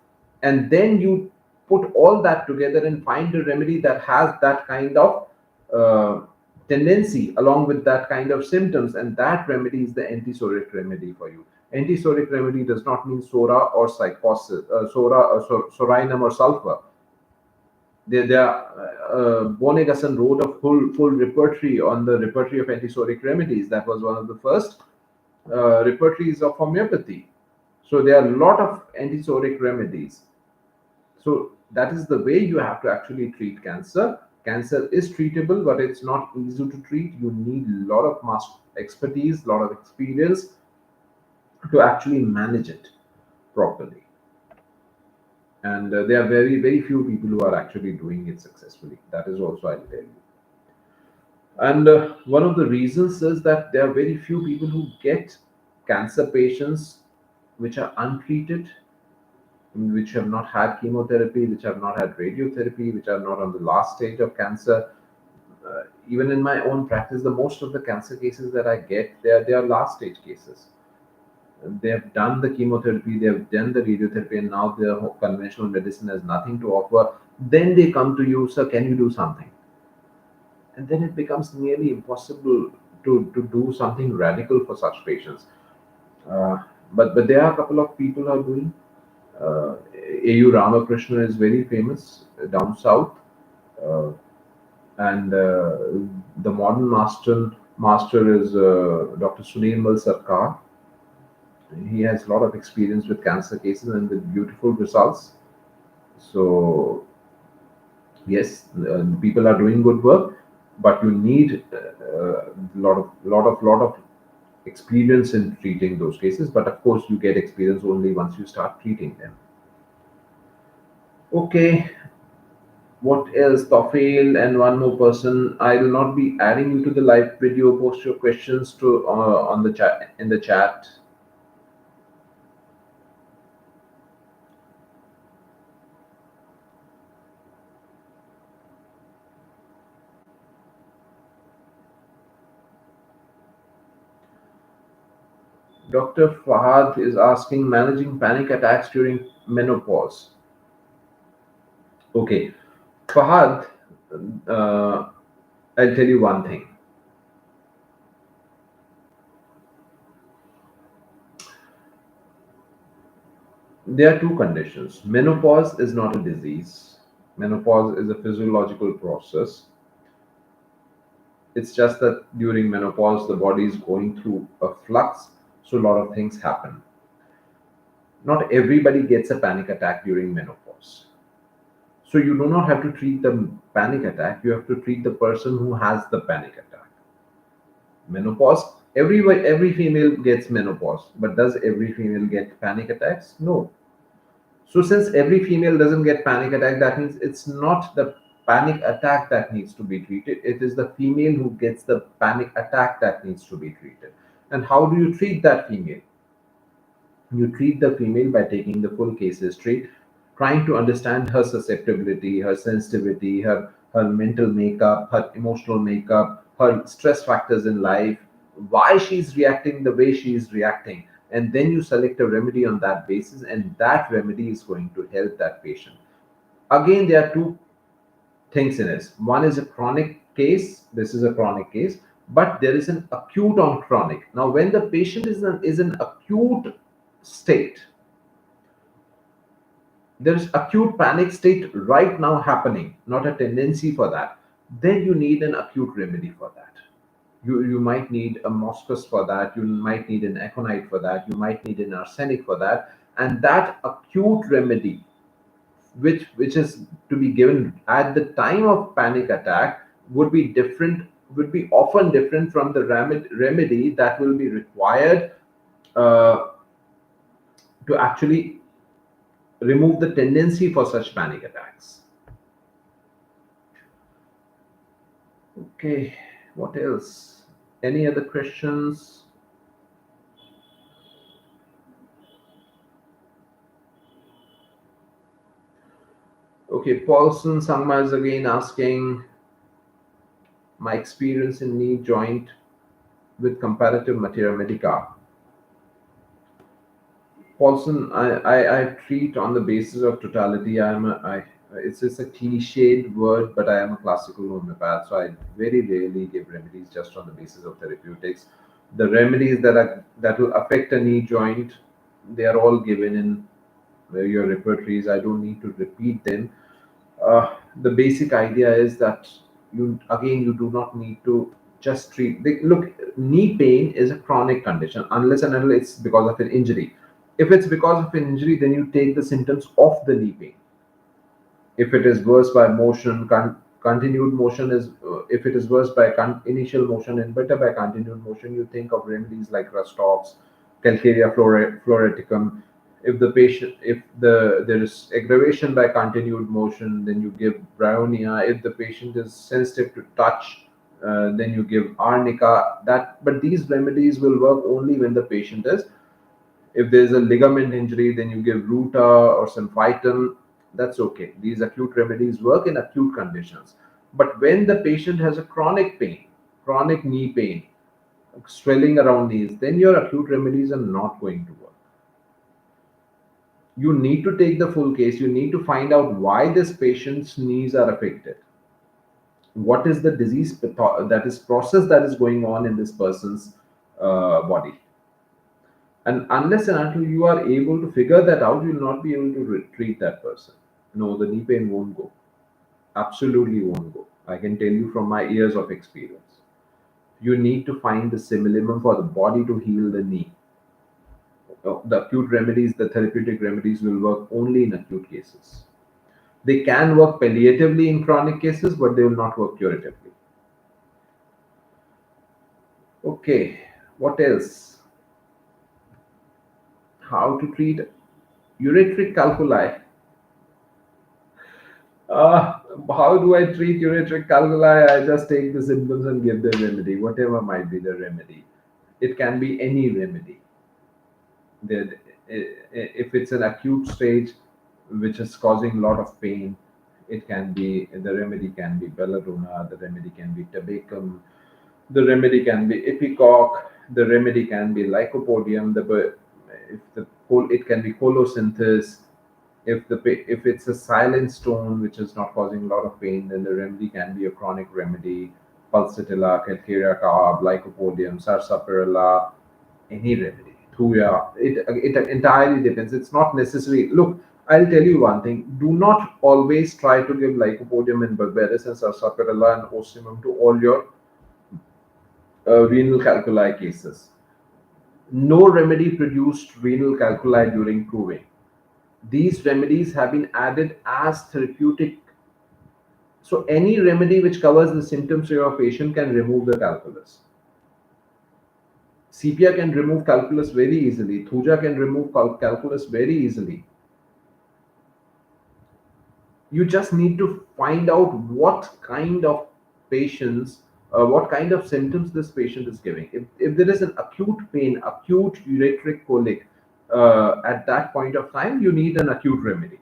and then you put all that together and find a remedy that has that kind of uh, tendency along with that kind of symptoms, and that remedy is the anti-psoriatic remedy for you. Anti-psoriatic remedy does not mean sora or psychosis, sorinum or sulfur. Bonegasson wrote a full repertory on the repertory of anti-psoriatic remedies. That was one of the first repertories of homeopathy. So there are a lot of anti-psoriatic remedies. So that is the way you have to actually treat cancer. Cancer is treatable, but it's not easy to treat. You need a lot of expertise, a lot of experience to actually manage it properly. And there are very few people who are actually doing it successfully. That is also, I'll tell you. And one of the reasons is that there are very few people who get cancer patients which are untreated, which have not had chemotherapy, which have not had radiotherapy, which are not on the last stage of cancer. Even in my own practice, the most of the cancer cases that I get, they are last stage cases. They have done the chemotherapy, they have done the radiotherapy, and now their conventional medicine has nothing to offer. Then they come to you, sir, can you do something? And then it becomes nearly impossible to do something radical for such patients. Uh, but there are a couple of people who are doing. A.U. Ramakrishna is very famous down south, uh, and the modern master is Dr. Sunil Mal Sarkar. He has a lot of experience with cancer cases and with beautiful results. So yes, people are doing good work, but you need a lot of experience in treating those cases. But of course, you get experience only once you start treating them. Okay, what else? Tofil and one more person. I will not be adding you to the live video. Post your questions to on the chat in the chat. Dr. Fahad is asking managing panic attacks during menopause. Okay, Fahad, uh, I'll tell you one thing. There are two conditions. Menopause is not a disease. Menopause is a physiological process. It's just that during menopause, the body is going through a flux, so a lot of things happen. Not everybody gets a panic attack during menopause. So you do not have to treat the panic attack, you have to treat the person who has the panic attack. Menopause, every female gets menopause, but does every female get panic attacks? No. So since every female doesn't get panic attack, that means it's not the panic attack that needs to be treated. It is the female who gets the panic attack that needs to be treated. And how do you treat that female? You treat the female by taking the full case history, trying to understand her susceptibility, her sensitivity, her mental makeup, her emotional makeup, her stress factors in life, why she's reacting the way she is reacting. And then you select a remedy on that basis, and that remedy is going to help that patient. Again, there are two things in it. One is a chronic case, this is a chronic case, but there is an acute on chronic. Now, when the patient is in acute state, There's acute panic state right now happening, not a tendency for that, then you need an acute remedy for that. You might need a moscus for that, you might need an aconite for that, you might need an arsenic for that, and that acute remedy, which is to be given at the time of panic attack, would be different, would be often different from the remedy that will be required uh, to actually remove the tendency for such panic attacks. Okay, what else? Any other questions? Okay, Paulson Sangma is again asking my experience in knee joint with comparative materia medica. Paulson, I treat on the basis of totality. It's just a cliched word, but I am a classical homeopath, so I very rarely give remedies just on the basis of therapeutics. The remedies that will affect a knee joint, they are all given in your repertories. I don't need to repeat them. The basic idea is that you do not need to just treat. Look, knee pain is a chronic condition unless and until it's because of an injury. If it's because of an injury, then you take the symptoms of the knee pain. If it is worse by motion, continued motion is, if it is worse by initial motion and better by continued motion, you think of remedies like Rustox, Calcarea floreticum. If the patient, if there is aggravation by continued motion, then you give bryonia. If the patient is sensitive to touch, then you give arnica. That, but these remedies will work only when the patient is, if there's a ligament injury, then you give ruta or sulfitum. That's okay. These acute remedies work in acute conditions. But when the patient has a chronic pain, chronic knee pain, swelling around knees, then your acute remedies are not going to work. You need to take the full case. You need to find out why this patient's knees are affected. What is the disease that is process that is going on in this person's body? And unless and until you are able to figure that out, you will not be able to treat that person. No, the knee pain won't go. Absolutely won't go. I can tell you from my years of experience. You need to find the simillimum for the body to heal the knee. The acute remedies, the therapeutic remedies will work only in acute cases. They can work palliatively in chronic cases, but they will not work curatively. Okay, what else? How to treat ureteric calculi? How do I treat ureteric calculi? I just take the symptoms and give the remedy, whatever might be the remedy. It can be any remedy. If it's an acute stage which is causing a lot of pain, it can be, the remedy can be belladonna, the remedy can be tabacum, the remedy can be ipecac, the remedy can be lycopodium, if the it can be colocynthis. If it's a silent stone which is not causing a lot of pain, then the remedy can be a chronic remedy: pulsatilla, calcarea carb, lycopodium, sarsaparilla, any remedy. Thuya. It entirely depends. It's not necessary. Look, I'll tell you one thing. Do not always try to give lycopodium and berberis and sarsaparilla and osmium to all your renal calculi cases. No remedy produced renal calculi during proving. These remedies have been added as therapeutic. So any remedy which covers the symptoms of your patient can remove the calculus. CPR can remove calculus very easily. Thuja can remove calculus very easily. You just need to find out what kind of patients, what kind of symptoms this patient is giving. If there is an acute pain, acute ureteric colic, at that point of time, you need an acute remedy.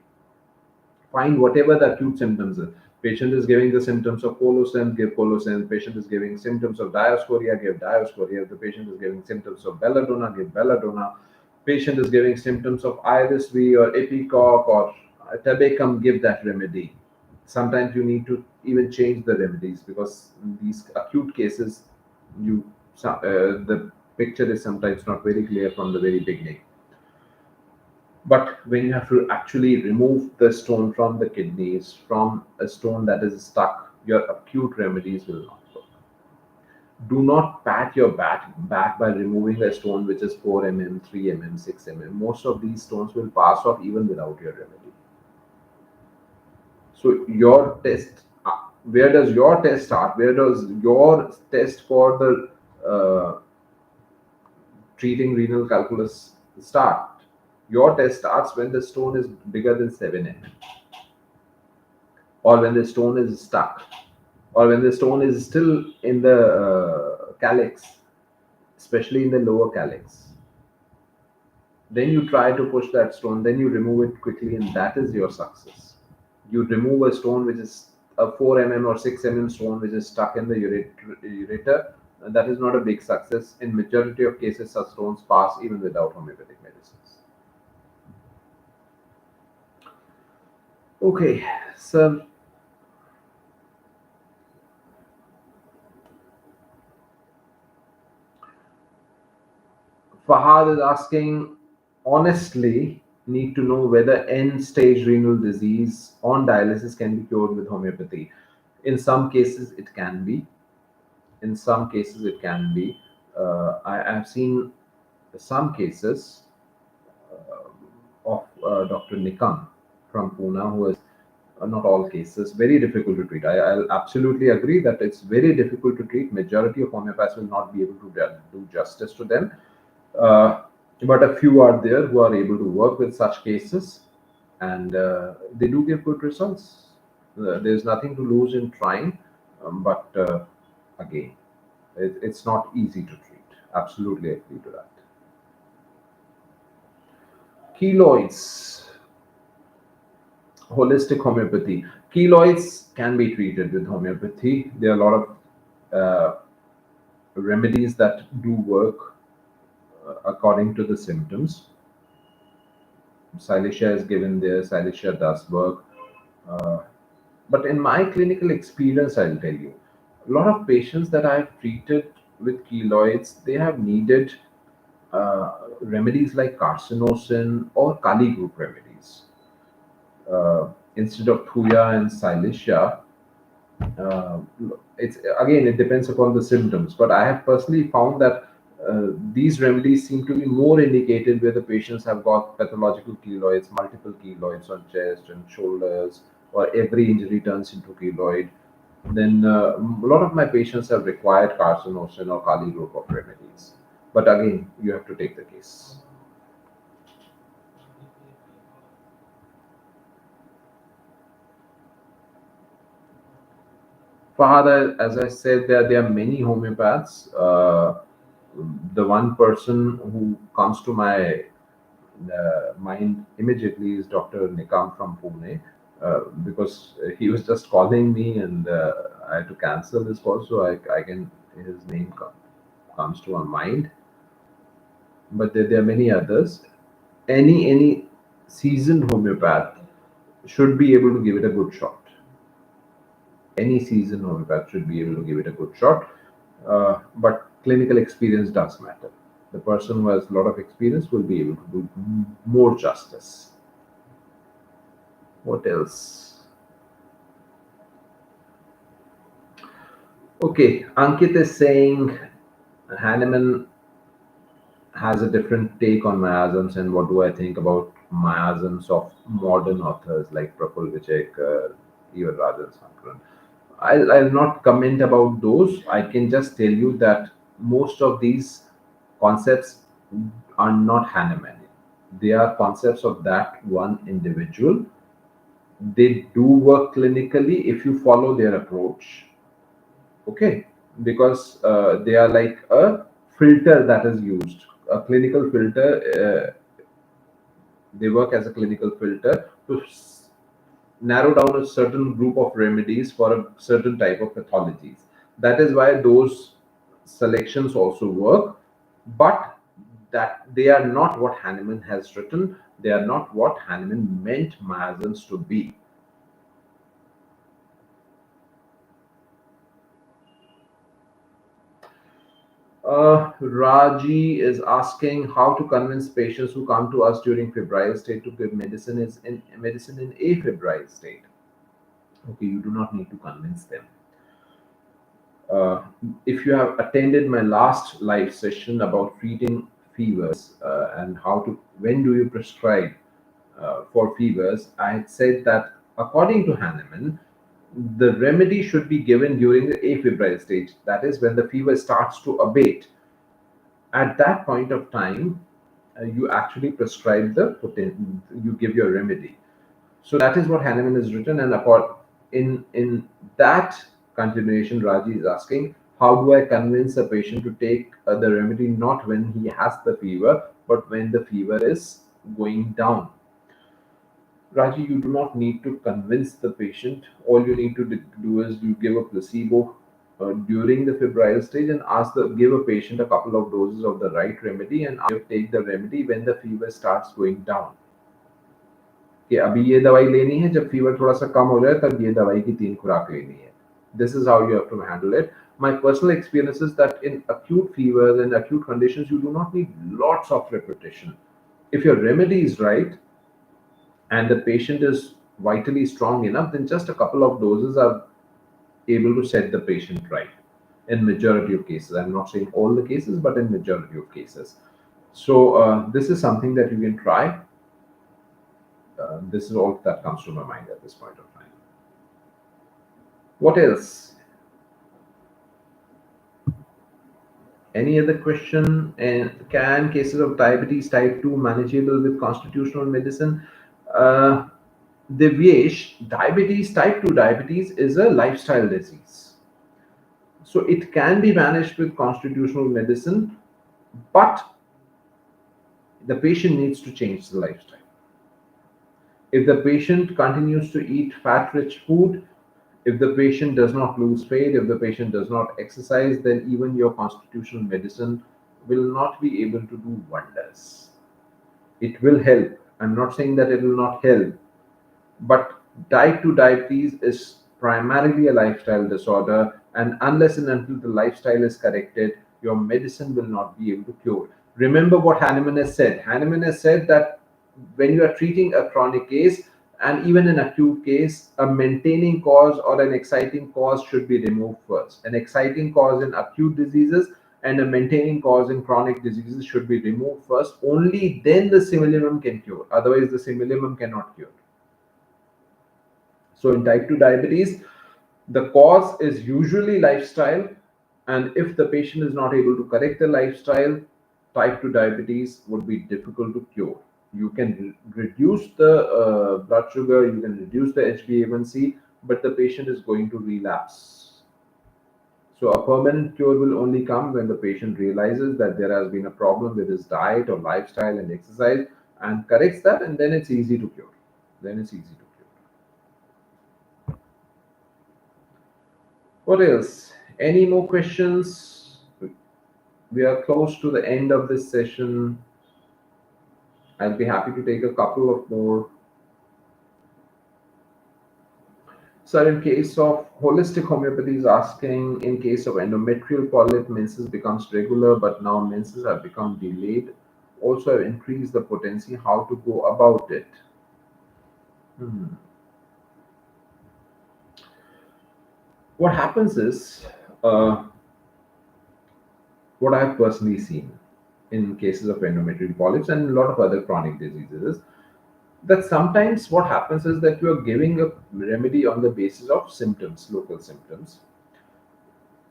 Find whatever the acute symptoms are. Patient is giving the symptoms of colocin, give colocin. Patient is giving symptoms of diascoria, give diascoria. If the patient is giving symptoms of belladonna, give belladonna. Patient is giving symptoms of iris V or ipecac or tabacum, give that remedy. Sometimes you need to even change the remedies because in these acute cases, the picture is sometimes not very clear from the very beginning. But when you have to actually remove the stone from the kidneys, from a stone that is stuck, your acute remedies will not work. Do not pat your back by removing a stone which is 4 mm, 3 mm, 6 mm. Most of these stones will pass off even without your remedy. So your test, where does your test start? Where does your test for the treating renal calculus start? Your test starts when the stone is bigger than 7 mm, or when the stone is stuck, or when the stone is still in the calyx, especially in the lower calyx. Then you try to push that stone, then you remove it quickly, and that is your success. You remove a stone which is a 4 mm or 6 mm stone which is stuck in the ureter, and that is not a big success. In majority of cases, such stones pass even without homeopathic medicines. Okay, so Fahad is asking, honestly, need to know whether end stage renal disease on dialysis can be cured with homeopathy. In some cases, it can be. In some cases, it can be. I have seen some cases of Dr. Nikam from Pune, who is not all cases, very difficult to treat. I'll absolutely agree that it's very difficult to treat. Majority of homeopaths will not be able to do justice to them. Uh, but a few are there who are able to work with such cases, and they do give good results. There's nothing to lose in trying, but again, it's not easy to treat. Absolutely agree to that. Keloids, holistic homeopathy. Keloids can be treated with homeopathy. There are a lot of remedies that do work according to the symptoms. Silicea is given there, Silicea does work. Uh, but in my clinical experience, I'll tell you, a lot of patients that I've treated with keloids, they have needed remedies like carcinosin or Kali group remedies. Instead of Thuya and Silicea, uh, it's again, it depends upon the symptoms, but I have personally found that these remedies seem to be more indicated where the patients have got pathological keloids, multiple keloids on chest and shoulders, or every injury turns into keloid. Then a lot of my patients have required carcinosin or Kali group of remedies, but again, you have to take the case. Fahad, as I said, there are many homeopaths. The one person who comes to my mind immediately is Dr. Nikam from Pune, because he was just calling me, and I had to cancel this call, so I can his name comes to my mind. But there are many others. Any seasoned homeopath should be able to give it a good shot. Any seasoned homeopath should be able to give it a good shot. But clinical experience does matter. The person who has a lot of experience will be able to do more justice. What else? Okay, Ankit is saying Hahnemann has a different take on miasms, and what do I think about miasms of modern authors like Praful Vijay, even Rajan Sankaran. I'll not comment about those. I can just tell you that most of these concepts are not Hahnemann. They are concepts of that one individual. They do work clinically if you follow their approach. Okay, because they are like a filter that is used, a clinical filter. They work as a clinical filter to narrow down a certain group of remedies for a certain type of pathologies. That is why those selections also work, but that they are not what Hahnemann has written. They are not what Hahnemann meant miasms to be. Raji is asking how to convince patients who come to us during febrile state to give medicine in afebrile state. Okay, you do not need to convince them. Uh, if you have attended my last live session about treating fevers and how to when do you prescribe for fevers, I had said that according to Hahnemann, the remedy should be given during the afebrile stage. That is when the fever starts to abate. At that point of time, you actually prescribe you give your remedy. So that is what Hahnemann has written, and in that continuation, Raji is asking, how do I convince a patient to take the remedy not when he has the fever, but when the fever is going down? Raji, you do not need to convince the patient. All you need to do is you give a placebo during the febrile stage and give a patient a couple of doses of the right remedy and ask you take the remedy when the fever starts going down. कि अभी ये दवाई लेनी है, जब fever थोड़ा सा कम हो जाए तब ये दवाई की 3 खुराक लेनी है. This is how you have to handle it. My personal experience is that in acute fevers and acute conditions, you do not need lots of repetition. If your remedy is right and the patient is vitally strong enough, then just a couple of doses are able to set the patient right in majority of cases. I'm not saying all the cases, but in majority of cases. So this is something that you can try. This is all that comes to my mind at this point of time. What else? Any other question? And can cases of diabetes type 2 manageable with constitutional medicine? Uh, Divyesh, diabetes type 2 diabetes is a lifestyle disease. So it can be managed with constitutional medicine, but the patient needs to change the lifestyle. If the patient continues to eat fat rich food, if the patient does not lose weight, if the patient does not exercise, then even your constitutional medicine will not be able to do wonders. It will help. I'm not saying that it will not help, but type 2 diabetes is primarily a lifestyle disorder, and unless and until the lifestyle is corrected, your medicine will not be able to cure. Remember what Hahnemann has said. Hahnemann has said that when you are treating a chronic case and even an acute case, a maintaining cause or an exciting cause should be removed first. An exciting cause in acute diseases and a maintaining cause in chronic diseases should be removed first. Only then the simillimum can cure. Otherwise, the simillimum cannot cure. So in type 2 diabetes, the cause is usually lifestyle, and if the patient is not able to correct the lifestyle, type 2 diabetes would be difficult to cure. You can reduce the blood sugar, you can reduce the HbA1c, but the patient is going to relapse. So a permanent cure will only come when the patient realizes that there has been a problem with his diet or lifestyle and exercise and corrects that, and then it's easy to cure. Then it's easy to cure. What else? Any more questions? We are close to the end of this session. I'll be happy to take a couple of more. So in case of holistic homeopathy is asking, in case of endometrial polyp, menses becomes regular, but now menses have become delayed. Also have increased the potency. How to go about it? What happens is, what I've personally seen in cases of endometrial polyps and a lot of other chronic diseases, that sometimes what happens is that you are giving a remedy on the basis of symptoms, local symptoms,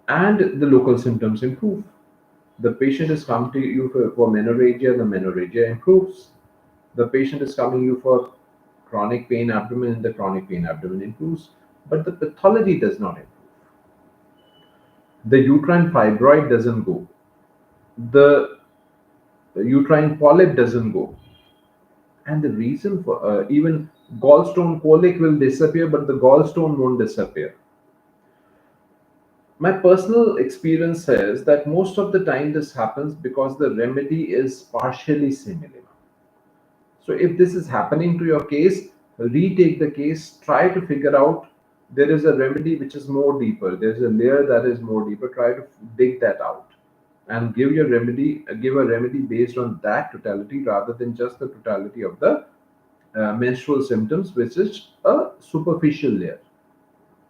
and the local symptoms improve. The patient is coming to you for menorrhagia, the menorrhagia improves. The patient is coming to you for chronic pain abdomen, and the chronic pain abdomen improves. But the pathology does not improve. The uterine fibroid doesn't go. The uterine polyp doesn't go. And the reason for even gallstone colic will disappear, but the gallstone won't disappear. My personal experience says that most of the time this happens because the remedy is partially similar. So if this is happening to your case, retake the case, try to figure out there is a remedy which is more deeper. There's a layer that is more deeper. Try to dig that out. and give a remedy based on that totality rather than just the totality of the menstrual symptoms, which is a superficial layer,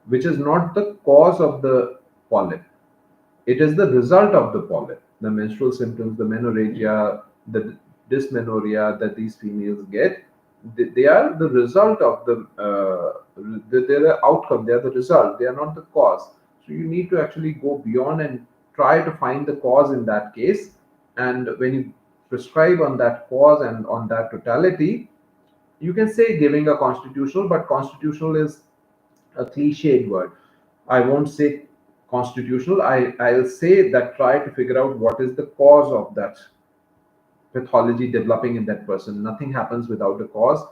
which is not the cause of the polyp. It is the result of the polyp. The menstrual symptoms, the menorrhagia, the dysmenorrhea that these females get, they are the result of they're the outcome, they are the result, they are not the cause. So you need to actually go beyond and try to find the cause in that case. And when you prescribe on that cause and on that totality, you can say giving a constitutional, but constitutional is a cliched word. I won't say constitutional. I'll say that try to figure out what is the cause of that pathology developing in that person. Nothing happens without a cause.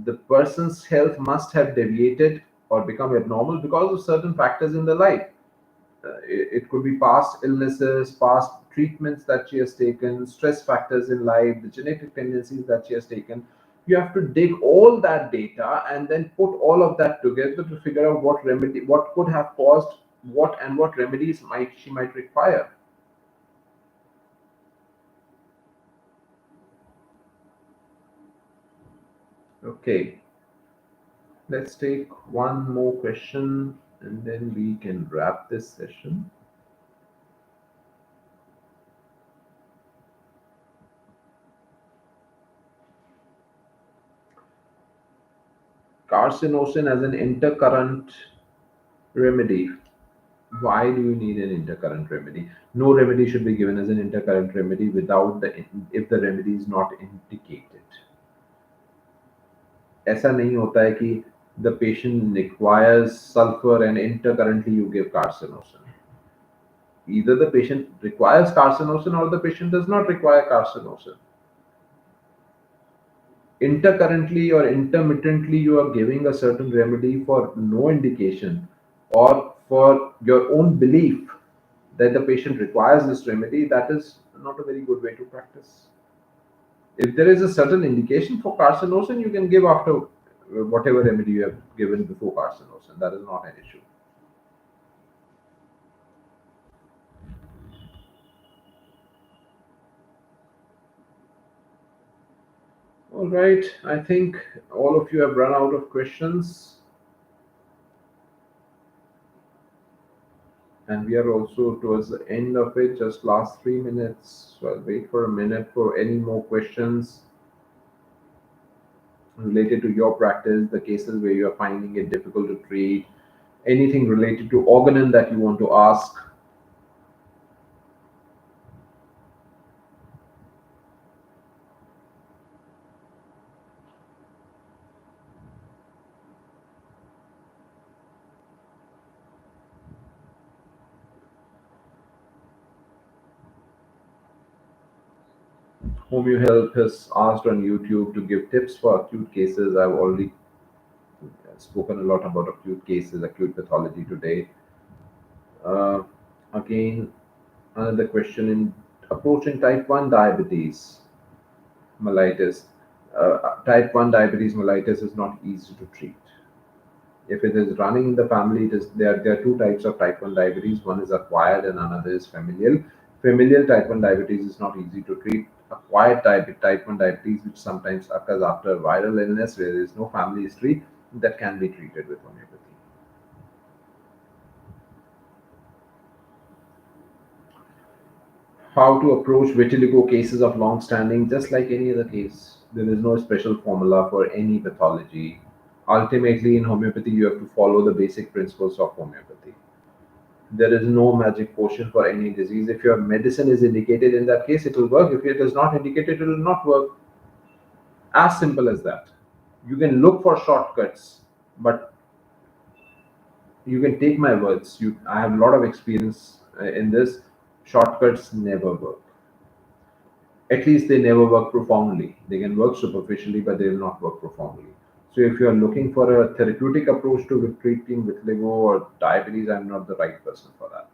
The person's health must have deviated or become abnormal because of certain factors in their life. It could be past illnesses, past treatments that she has taken, stress factors in life, the genetic tendencies that she has taken. You have to dig all that data and then put all of that together to figure out what remedy, what could have caused what, and what remedies might require. Okay, let's take one more question and then we can wrap this session. Carcinosin as an intercurrent remedy. Why do you need an intercurrent remedy? No remedy should be given as an intercurrent remedy without the if the remedy is not indicated. ऐसा नहीं होता है कि the patient requires sulfur and intercurrently you give carcinosin. Either the patient requires carcinosin or the patient does not require carcinosin. Intercurrently or intermittently you are giving a certain remedy for no indication or for your own belief that the patient requires this remedy, that is not a very good way to practice. If there is a certain indication for carcinosin, you can give after whatever remedy you have given before carcinosin. That is not an issue. All right, I think all of you have run out of questions, and we are also towards the end of it, just last 3 minutes. So I'll wait for a minute for any more questions related to your practice, the cases where you are finding it difficult to treat, anything related to organon that you want to ask. HomeoHealth has asked on YouTube to give tips for acute cases. I've already spoken a lot about acute cases, acute pathology today. Uh, Again, another question in approaching type 1 diabetes mellitus. Type 1 diabetes mellitus is not easy to treat. If it is running in the family, there are two types of type 1 diabetes. One is acquired and another is familial. Familial type 1 diabetes is not easy to treat. Acquired type 1 diabetes, which sometimes occurs after viral illness where there is no family history, that can be treated with homeopathy. How to approach vitiligo cases of long standing, just like any other case. There is no special formula for any pathology. Ultimately, in homeopathy, you have to follow the basic principles of homeopathy. There is no magic potion for any disease. If your medicine is indicated in that case, it will work. If it is not indicated, it will not work. As simple as that. You can look for shortcuts, but you can take my words. I have a lot of experience in this. Shortcuts never work. At least they never work profoundly. They can work superficially, but they will not work profoundly. So if you are looking for a therapeutic approach to treating vitiligo or diabetes, I'm not the right person for that.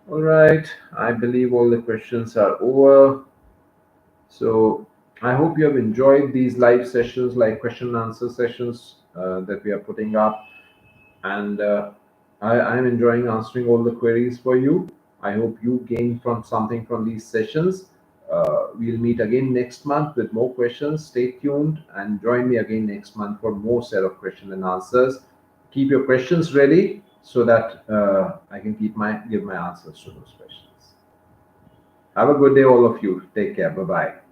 All right, I believe all the questions are over. So I hope you have enjoyed these live sessions, like question and answer sessions that we are putting up. And I'm enjoying answering all the queries for you. I hope you gain from something from these sessions. We'll meet again next month with more questions. Stay tuned and join me again next month for more set of question and answers. Keep your questions ready so that I can give my answers to those questions. Have a good day, all of you. Take care. Bye bye.